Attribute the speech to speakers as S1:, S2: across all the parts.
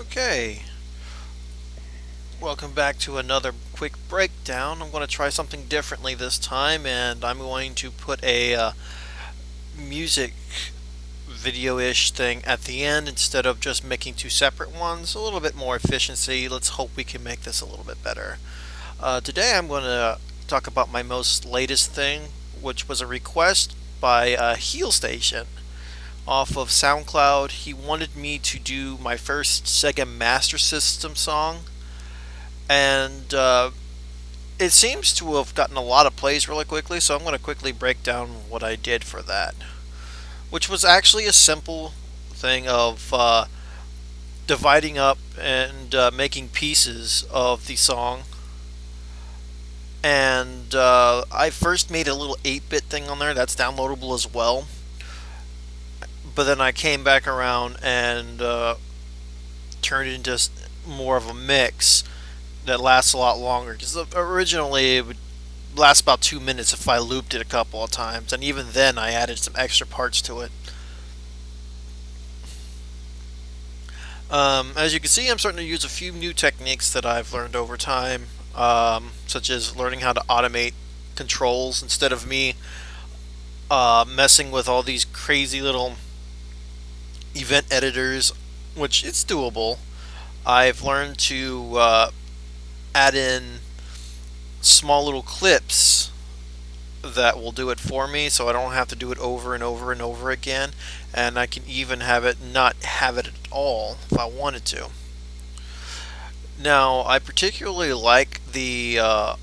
S1: Okay, welcome back to another quick breakdown. I'm going to try something differently this time, and I'm going to put a music video-ish thing at the end instead of just making two separate ones. A little bit more efficiency. Let's hope we can make this a little bit better. Today I'm going to talk about my most latest thing, which was a request by Heel Station off of SoundCloud. He wanted me to do my first Sega Master System song, and it seems to have gotten a lot of plays really quickly, so I'm going to quickly break down what I did for that, which was actually a simple thing of dividing up and making pieces of the song. And I first made a little 8-bit thing on there that's downloadable as well. But then I came back around and turned it into more of a mix that lasts a lot longer. Because originally it would last about 2 minutes if I looped it a couple of times, and even then I added some extra parts to it. As you can see, I'm starting to use a few new techniques that I've learned over time, such as learning how to automate controls instead of me messing with all these crazy little event editors, which it's doable. I've learned to add in small little clips that will do it for me, so I don't have to do it over and over and over again, and I can even have it not have it at all if I wanted to. Now, I particularly like the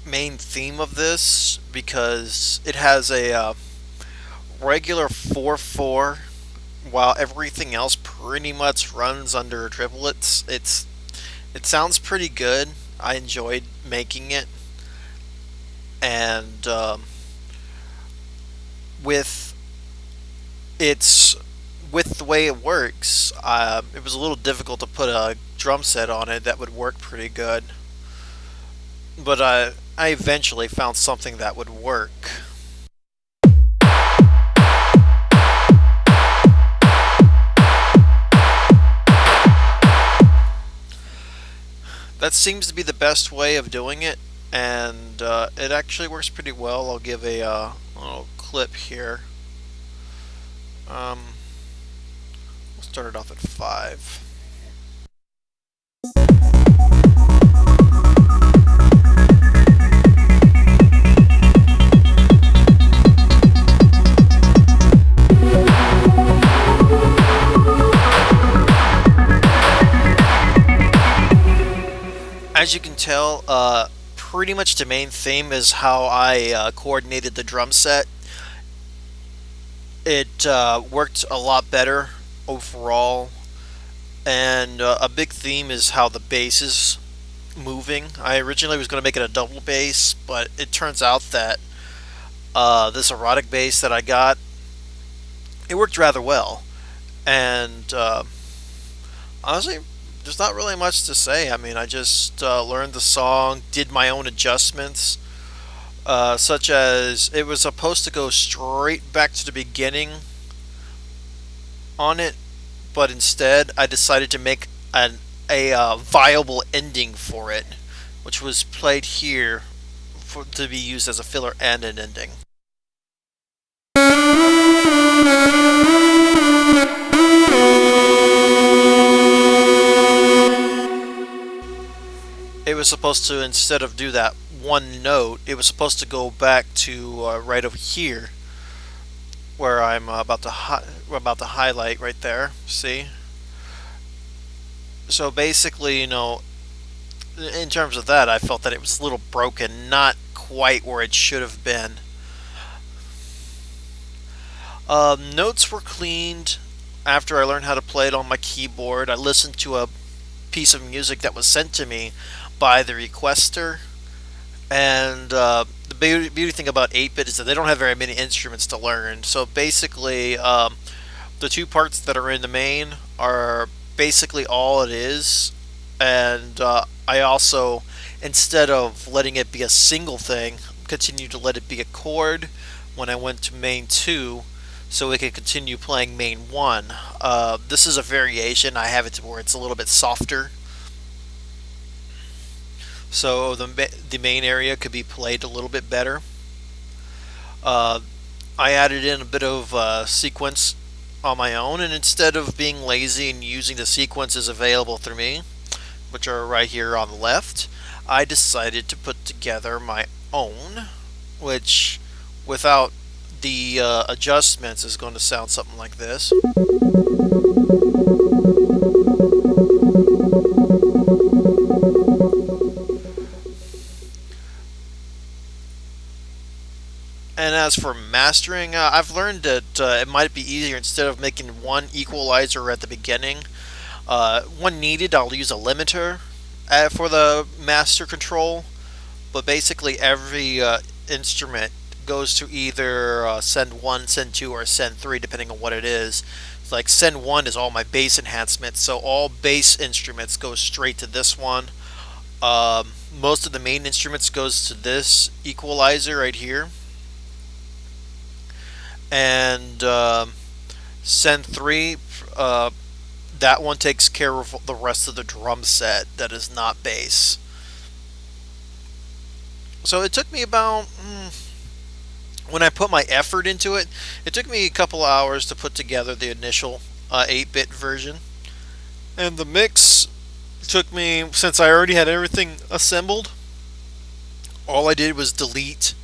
S1: main theme of this because it has a regular 4/4, while everything else pretty much runs under triplets. It sounds pretty good. I enjoyed making it, and with its with the way it works, it was a little difficult to put a drum set on it that would work pretty good. But I eventually found something that would work. That seems to be the best way of doing it, and it actually works pretty well. I'll give a little clip here. We'll start it off at 5. As you can tell, pretty much the main theme is how I coordinated the drum set. It worked a lot better overall, and a big theme is how the bass is moving. I originally was going to make it a double bass, but it turns out that this erotic bass that I got, it worked rather well. And honestly, there's not really much to say. I mean, I just learned the song, did my own adjustments, such as it was supposed to go straight back to the beginning on it, but instead I decided to make a viable ending for it, which was played here to be used as a filler and an ending. It was supposed to, instead of do that one note, it was supposed to go back to right over here, where I'm about to highlight right there. See? So basically, in terms of that, I felt that it was a little broken, not quite where it should have been. Notes were cleaned after I learned how to play it on my keyboard. I listened to a piece of music that was sent to me by the requester, and the beauty thing about 8-bit is that they don't have very many instruments to learn. So basically, the two parts that are in the main are basically all it is, and I also, instead of letting it be a single thing, continued to let it be a chord when I went to main 2, so we can continue playing main 1. This is a variation. I have it to where it's a little bit softer, so the main area could be played a little bit better. Uh, I added in a bit of sequence on my own, and instead of being lazy and using the sequences available through me, which are right here on the left, I decided to put together my own, which without the adjustments is going to sound something like this. And as for mastering, I've learned that it might be easier instead of making one equalizer at the beginning. When needed, I'll use a limiter for the master control, but basically every instrument goes to either send 1, send 2, or send 3, depending on what it is. Like send 1 is all my bass enhancements, so all bass instruments go straight to this one. Most of the main instruments goes to this equalizer right here, and send 3. That one takes care of the rest of the drum set that is not bass. So it took me about, when I put my effort into it, it took me a couple hours to put together the initial 8-bit version. And the mix took me, since I already had everything assembled, all I did was delete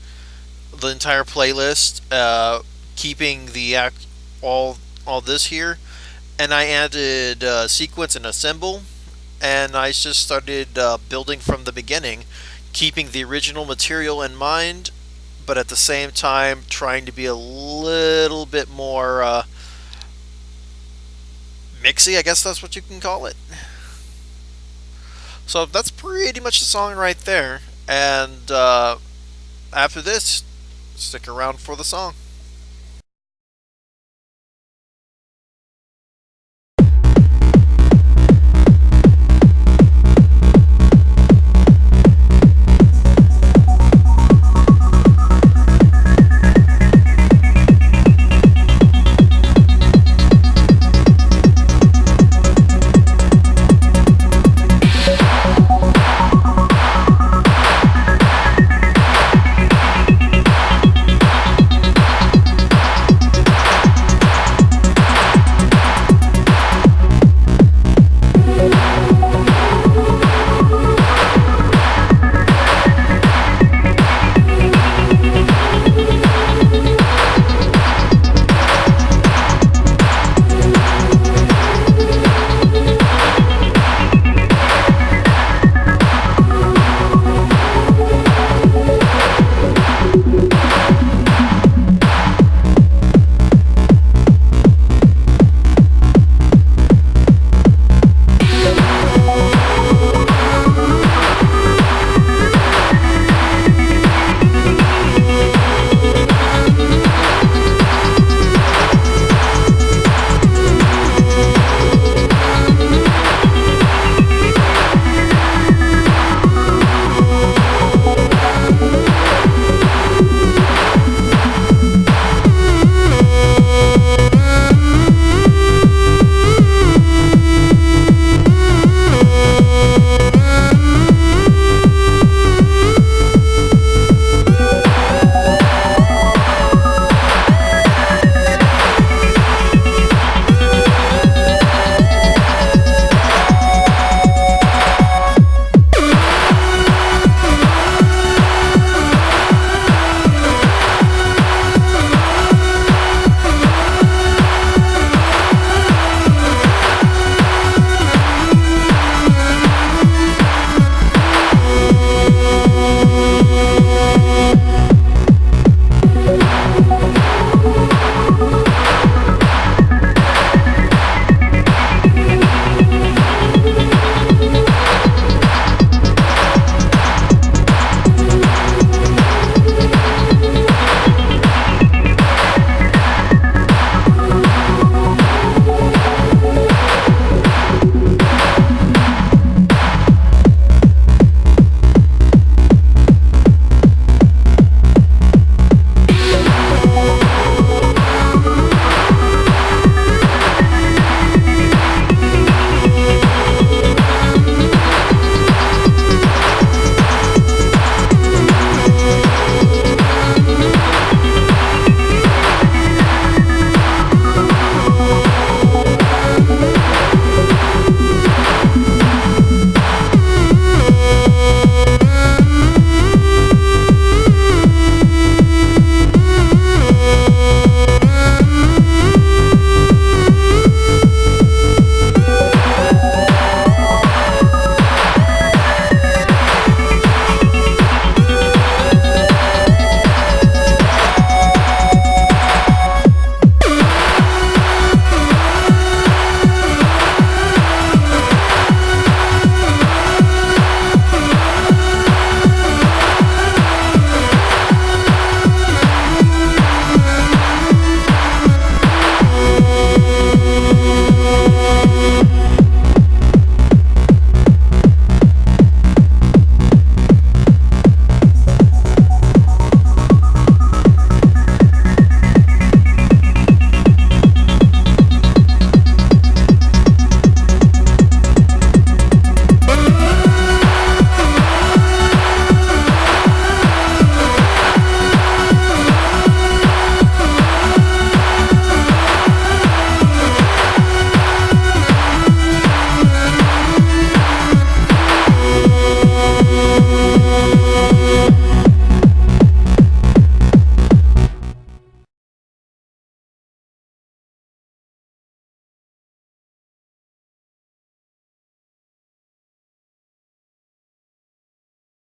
S1: the entire playlist, keeping the all this here, and I added sequence and assemble, and I just started building from the beginning, keeping the original material in mind, but at the same time trying to be a little bit more mixy, I guess that's what you can call it. So that's pretty much the song right there, and after this, stick around for the song.